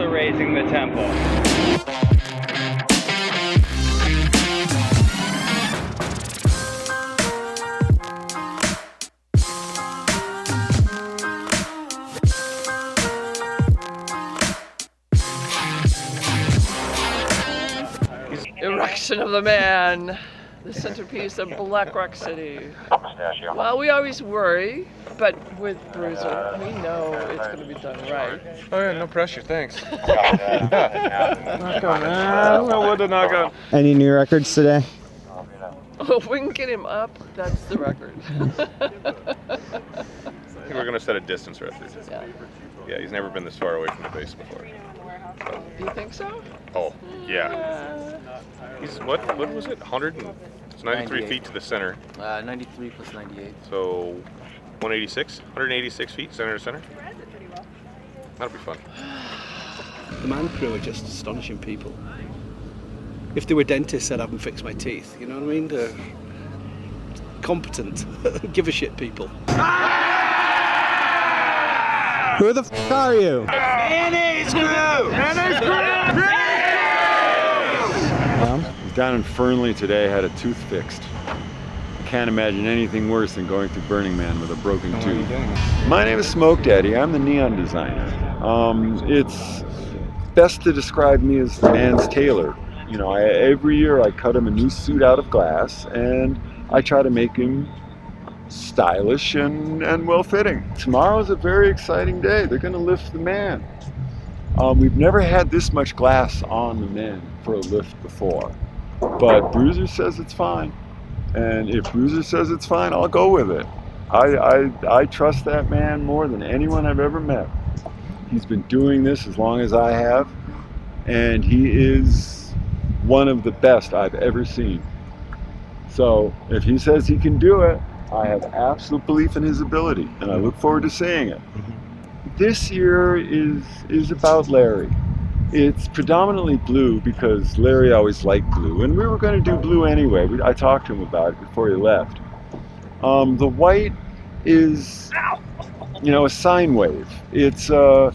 are raising the tempo. Erection of the man, the centerpiece of Black Rock City. Well, we always worry, but with Bruiser, we know it's going to be done right. Oh yeah, no pressure, thanks. Knock on, man. No wood to knock on. Any new records today? If we can get him up, that's the record. I think we're gonna set a distance record. Yeah, he's never been this far away from the base before. So. You think so? Oh, yeah. He's what was it? 100 and it's 93 feet to the center. 93 plus 98. So 186 feet center to center. That'll be fun. The man crew are just astonishing people. If they were dentists, I'd have them fix my teeth. You know what I mean? They're competent, give a shit people. Who the f*** are you? Mayonnaise crew! Mayonnaise crew! Down in Fernley today, had a tooth fixed. Can't imagine anything worse than going through Burning Man with a broken tooth. My name is Smoke Daddy. I'm the neon designer. It's best to describe me as the man's tailor. You know, every year I cut him a new suit out of glass, and I try to make him stylish and well-fitting. Tomorrow's a very exciting day. They're going to lift the man. We've never had this much glass on the men for a lift before, but Bruiser says it's fine. And if Bruiser says it's fine, I'll go with it. I trust that man more than anyone I've ever met. He's been doing this as long as I have, and he is one of the best I've ever seen. So if he says he can do it, I have absolute belief in his ability, and I look forward to seeing it. This year is about Larry. It's predominantly blue because Larry always liked blue, and we were going to do blue anyway. I talked to him about it before he left. The white is, you know, a sine wave. It's an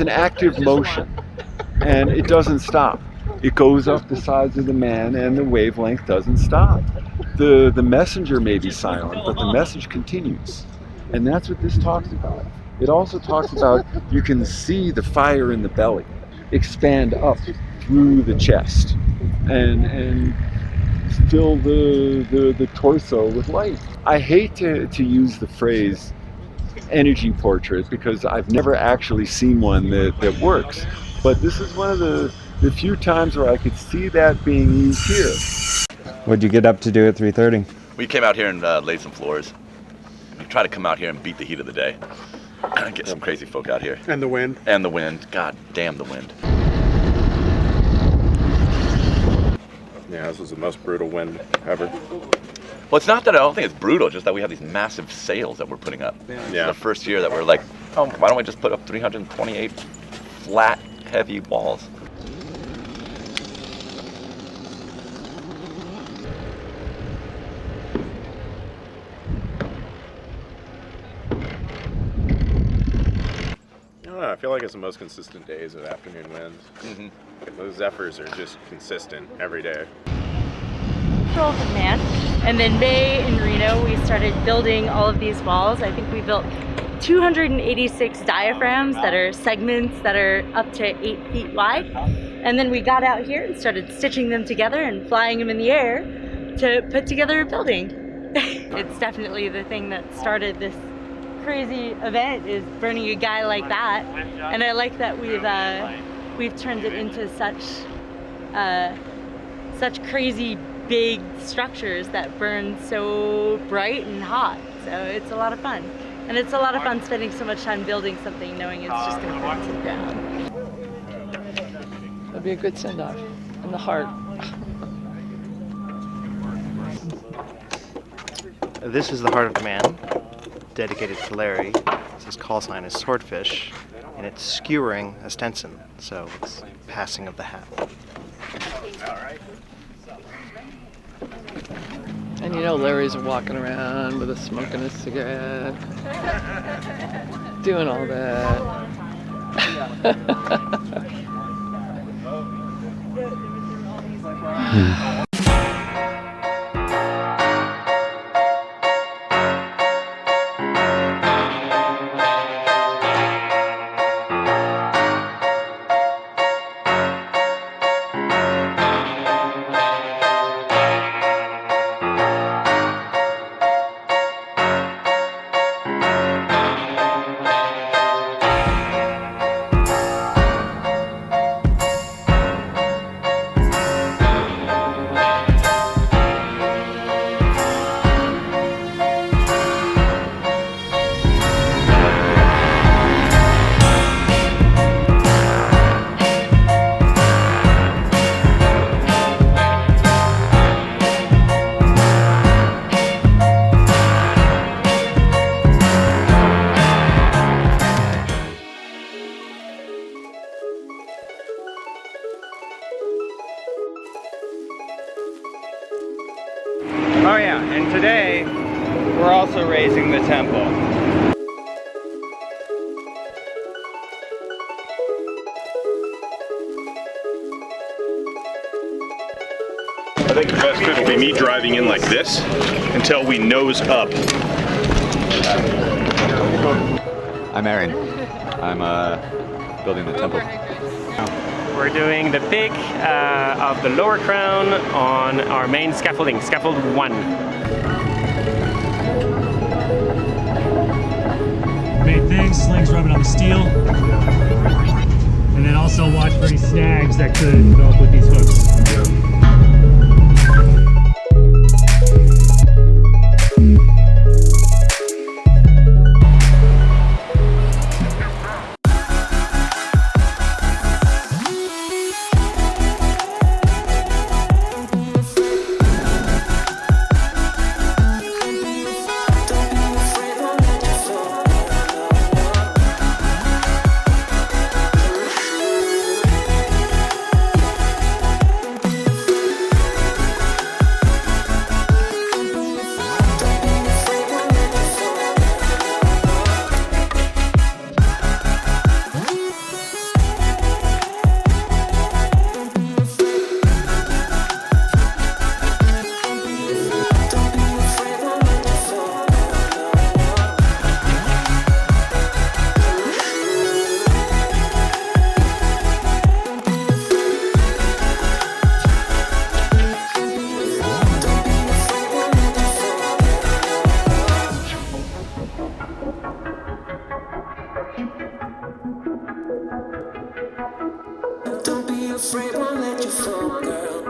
active motion, and it doesn't stop. It goes up the sides of the man, and the wavelength doesn't stop. The messenger may be silent, but the message continues. And that's what this talks about. It also talks about you can see the fire in the belly expand up through the chest and fill the torso with light. I hate to use the phrase energy portrait because I've never actually seen one that works. But this is one of the few times where I could see that being used here. What'd you get up to do at 3:30? We came out here and laid some floors. We try to come out here and beat the heat of the day. Get some crazy folk out here. And the wind. And the wind. God damn the wind. Yeah, this was the most brutal wind ever. Well, it's not that I don't think it's brutal, just that we have these massive sails that we're putting up. Yeah. The first year that we're like, oh, why don't we just put up 328 flat, heavy walls? I feel like it's the most consistent days of afternoon winds. Mm-hmm. Those zephyrs are just consistent every day. Of man, and then May in Reno, we started building all of these walls. I think we built 286 diaphragms that are segments that are up to 8 feet wide. And then we got out here and started stitching them together and flying them in the air to put together a building. It's definitely the thing that started this crazy event, is burning a guy like that. And I like that we've turned it into such crazy big structures that burn so bright and hot. So it's a lot of fun. And it's a lot of fun spending so much time building something knowing it's just going to burn to the ground. That'd be a good send-off. In the heart. This is the heart of the man, dedicated to Larry. His call sign is Swordfish, and it's skewering a Stenson, so it's passing of the hat. And you know Larry's walking around with a smoking a cigarette, doing all that. Oh yeah, and today we're also raising the temple. I think the best fit will be me driving in like this until we nose up. I'm Aaron. I'm building the temple. We're doing the peak of the lower crown on our main scaffolding, scaffold 1. Main thing, slings rubbing on the steel. And then also watch for any snags that could develop with these hooks. afraid, won't let you fall, girl.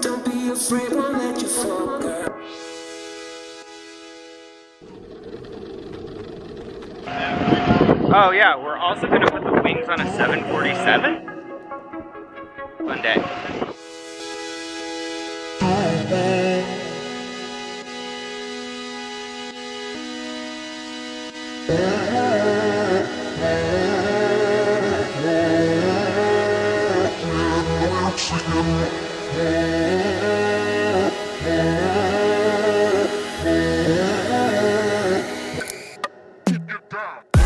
Don't be afraid, won't let you fall, girl. Oh yeah, we're also going to put the wings on a 747. Fun day. Get down.